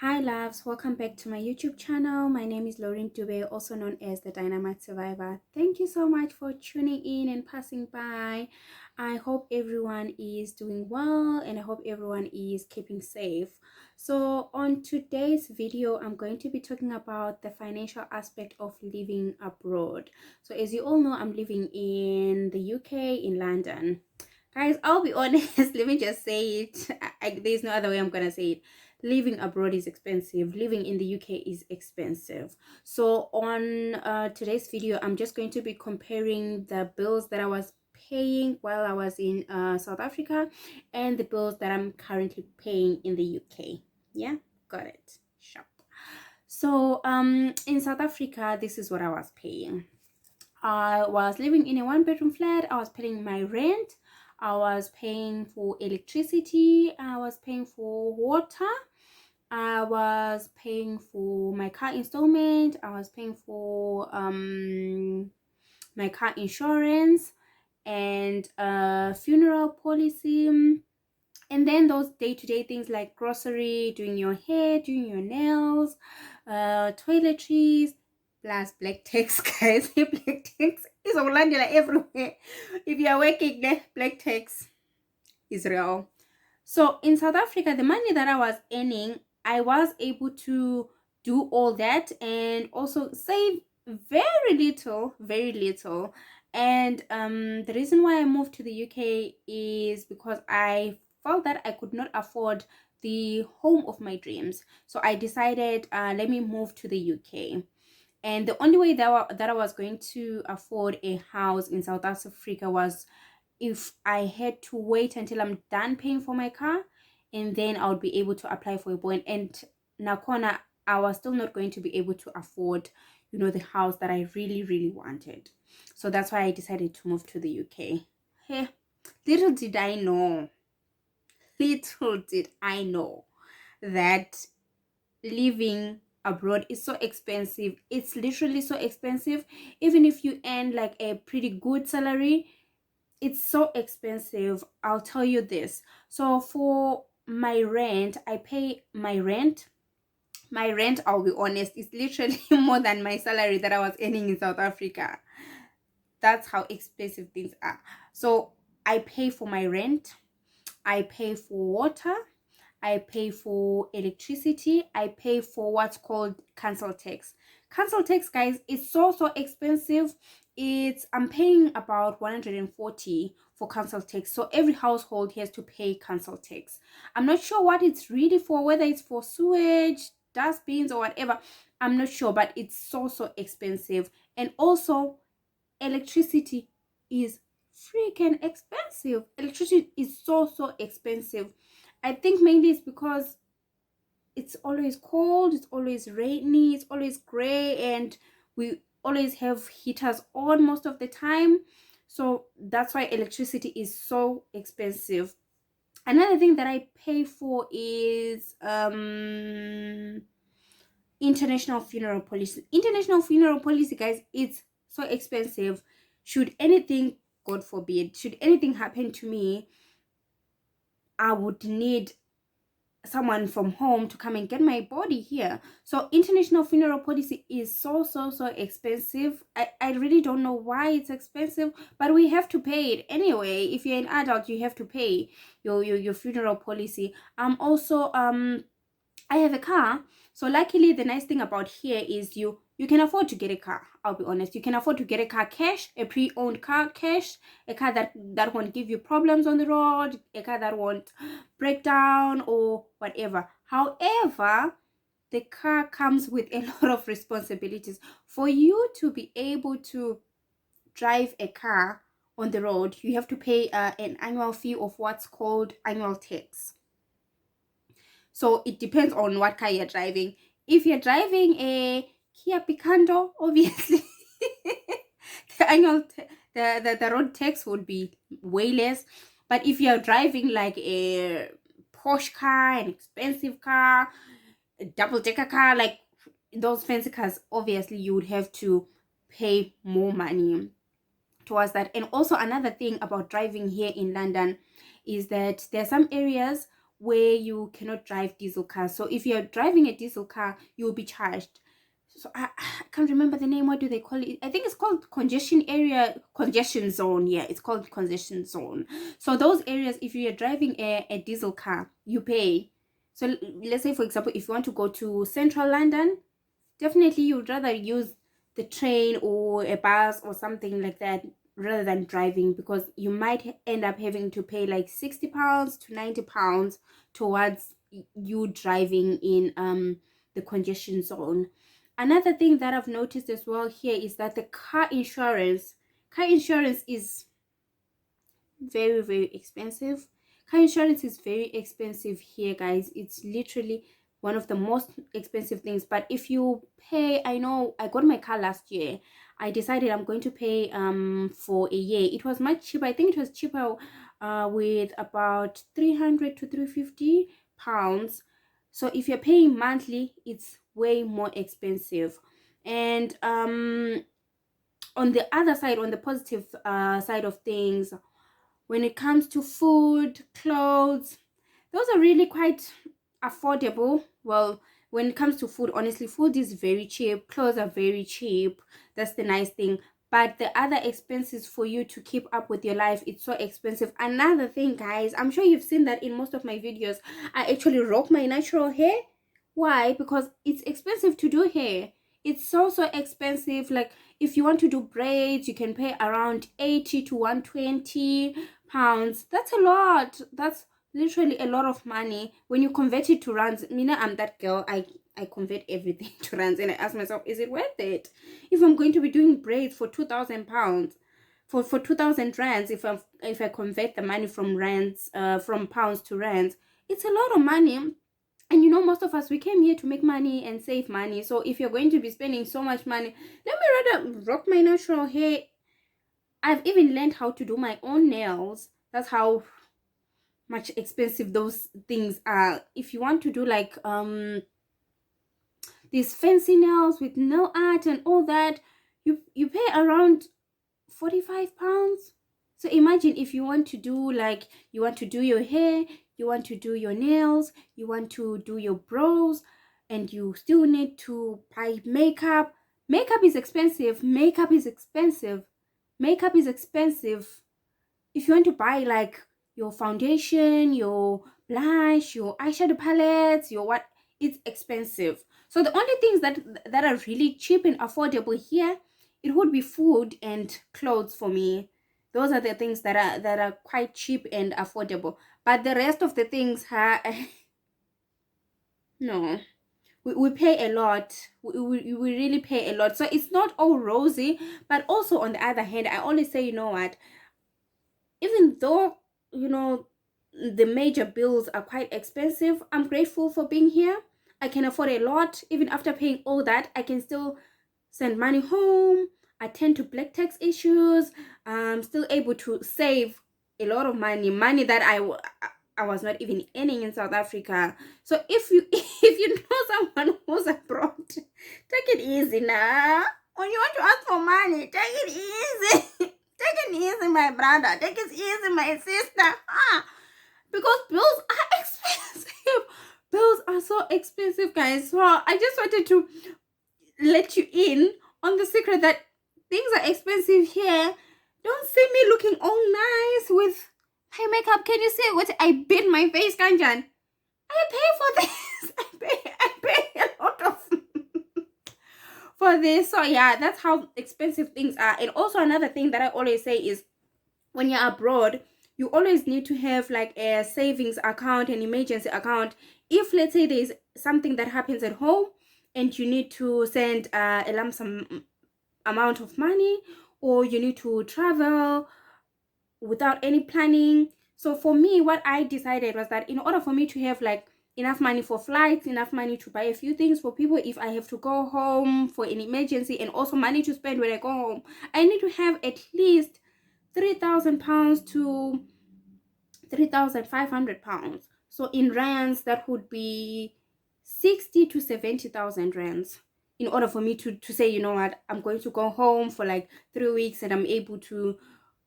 Hi loves, welcome back to my YouTube channel. My name is Lauren Dube, also known as the Dynamite Survivor. Thank you so much for tuning in and passing by. I hope everyone is doing well and I hope everyone is keeping safe. So on today's video, I'm going to be talking about the financial aspect of living abroad. So as you all know, I'm living in the UK, in London. Guys, I'll be honest, let me just say it. There's no other way I'm gonna say it. Living abroad is expensive. Living in the UK is expensive. So on today's video, I'm just going to be comparing the bills that I was paying while I was in South Africa and the bills that I'm currently paying in the UK. Yeah, got it. Sharp. So in South Africa, this is what I was paying. I was living in a one-bedroom flat. I was paying my rent. I was paying for electricity. I was paying for water. I was paying for my car installment. I was paying for my car insurance and funeral policy. And then those day-to-day things like grocery, doing your hair, doing your nails, toiletries, plus black tax, guys. Black tax is Orlando everywhere. If you are working there, black tax is real. So in South Africa, the money that I was earning, I was able to do all that and also save very little, very little. And the reason why I moved to the UK is because I felt that I could not afford the home of my dreams. So I decided, let me move to the UK. And the only way that I was going to afford a house in South Africa was if I had to wait until I'm done paying for my car, and then I would be able to apply for a bond. And Nakona, I was still not going to be able to afford, the house that I really, really wanted. So that's why I decided to move to the UK. Hey, little did I know, little did I know that living abroad is so expensive. It's literally so expensive. Even if you earn like a pretty good salary, it's so expensive. I'll tell you this. So for my rent, I pay my rent, I'll be honest, is literally more than my salary that I was earning in South Africa. That's how expensive things are. So I pay for my rent, I pay for water, I pay for electricity, I pay for what's called council tax. Council tax, guys, is so expensive. I'm paying about 140 for council tax. So every household has to pay council tax. I'm not sure what it's really for, whether it's for sewage, dustbins, or whatever. I'm not sure, but it's so expensive. And also, electricity is freaking expensive. Electricity is so expensive. I think mainly it's because it's always cold, it's always rainy, it's always gray, and we always have heaters on most of the time. So that's why electricity is so expensive. Another thing that I pay for is international funeral policy. International funeral policy, guys, it's so expensive. Should anything, God forbid, should anything happen to me, I would need someone from home to come and get my body here. So international funeral policy is so expensive. I really don't know why it's expensive, but we have to pay it anyway. If you're an adult, you have to pay your funeral policy. Also I have a car. So luckily, the nice thing about here is you can afford to get a car. I'll be honest. You can afford to get a car cash, a pre-owned car cash, a car that won't give you problems on the road, a car that won't break down or whatever. However, the car comes with a lot of responsibilities. For you to be able to drive a car on the road, you have to pay an annual fee of what's called annual tax. So it depends on what car you're driving. If you're driving a Kia Picanto, obviously the annual the road tax would be way less. But if you're driving like a Porsche car, an expensive car, a double-decker car, like those fancy cars, obviously you would have to pay more money towards that. And also another thing about driving here in London is that there are some areas where you cannot drive diesel cars. So if you're driving a diesel car, you'll be charged. So I can't remember the name. What do they call it? I think it's called congestion area, congestion zone. Yeah, it's called congestion zone. So those areas, if you're driving a diesel car, you pay. So let's say, for example, if you want to go to central London, definitely you'd rather use the train or a bus or something like that rather than driving, because you might end up having to pay like £60 to £90 towards you driving in the congestion zone. Another thing that I've noticed as well here is that the car insurance is very, very expensive. Car insurance is very expensive here, guys. It's literally one of the most expensive things. But if you pay, I know I got my car last year. I decided I'm going to pay for a year. It was much cheaper. I think it was cheaper with about 300 to 350 pounds. So if you're paying monthly, it's way more expensive. And on the other side, on the positive side of things, when it comes to food, clothes, those are really quite affordable. Well, when it comes to food, honestly, food is very cheap. Clothes are very cheap. That's the nice thing. But the other expenses for you to keep up with your life, it's so expensive. Another thing, guys, I'm sure you've seen that in most of my videos. I actually rock my natural hair. Why? Because it's expensive to do hair. It's so expensive. Like if you want to do braids, you can pay around 80 to 120 pounds. That's a lot. That's literally a lot of money. When you convert it to rands, Mina, I'm that girl. I convert everything to rands, and I ask myself, is it worth it? If I'm going to be doing braids for 2,000 pounds, for 2,000 rands, if I convert the money from rands, from pounds to rands, it's a lot of money. And you know, most of us, we came here to make money and save money. So if you're going to be spending so much money, let me rather rock my natural hair. I've even learned how to do my own nails. That's how much expensive those things are. If you want to do like these fancy nails with nail art and all that, you pay around 45 pounds. So imagine if you want to do like, you want to do your hair, you want to do your nails, you want to do your brows, and you still need to buy makeup. Makeup is expensive. Makeup is expensive. Makeup is expensive. If you want to buy like your foundation, your blush, your eyeshadow palettes, your what, it's expensive. So the only things that are really cheap and affordable here, it would be food and clothes for me. Those are the things that are quite cheap and affordable. But the rest of the things no, we pay a lot. We really pay a lot. So it's not all rosy. But also on the other hand, I always say, you know what, even though, you know, the major bills are quite expensive, I'm grateful for being here. I can afford a lot. Even after paying all that, I can still send money home, attend to black tax issues. I'm still able to save a lot of money that I was not even earning in South Africa. So if you if you know someone who's abroad, take it easy now. When you want to ask for money, take it easy. Take it easy, my brother. Take it easy, my sister. Because bills are expensive. Bills are so expensive, guys. So I just wanted to let you in on the secret that things are expensive here. Don't see me looking all nice with my makeup. Can you see what I bit my face, Kanjan? I pay for this. I pay a lot of for this. So yeah, that's how expensive things are. And also another thing that I always say is, when you're abroad, you always need to have like a savings account, an emergency account. If let's say there's something that happens at home and you need to send a lump sum amount of money, or you need to travel without any planning. So for me, what I decided was that in order for me to have like enough money for flights, enough money to buy a few things for people if I have to go home for an emergency, and also money to spend when I go home, I need to have at least 3,000 pounds to 3,500 pounds. So in rands, that would be 60 to 70,000 rands, in order for me to say, you know what, I'm going to go home for like 3 weeks and I'm able to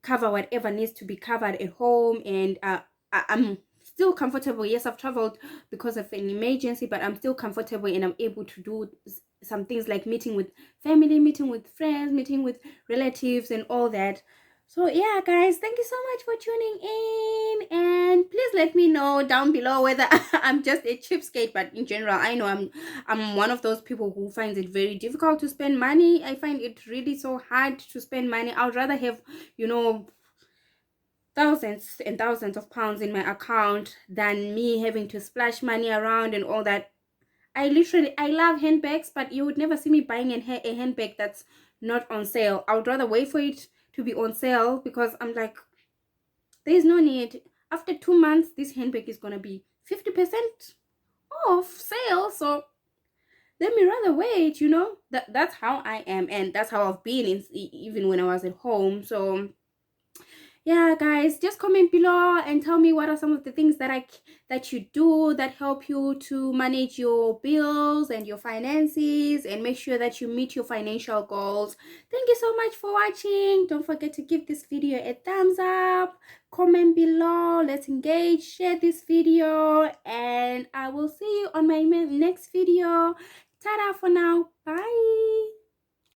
cover whatever needs to be covered at home, and I'm still comfortable. Yes, I've traveled because of an emergency, but I'm still comfortable and I'm able to do some things like meeting with family, meeting with friends, meeting with relatives and all that. So yeah, guys, thank you so much for tuning in, and please let me know down below whether I'm just a cheapskate. But in general, I know I'm one of those people who finds it very difficult to spend money. I find it really so hard to spend money. I would rather have, you know, thousands and thousands of pounds in my account than me having to splash money around and all that. I love handbags, but you would never see me buying a handbag that's not on sale. I would rather wait for it to be on sale, because I'm like, there's no need. After 2 months, this handbag is gonna be 50% off sale. So let me rather wait, you know. That's how I am, and that's how I've been even when I was at home. So yeah, guys, just comment below and tell me what are some of the things that you do that help you to manage your bills and your finances and make sure that you meet your financial goals. Thank you so much for watching. Don't forget to give this video a thumbs up, comment below, let's engage, share this video, and I will see you on my next video. Ta-da for now.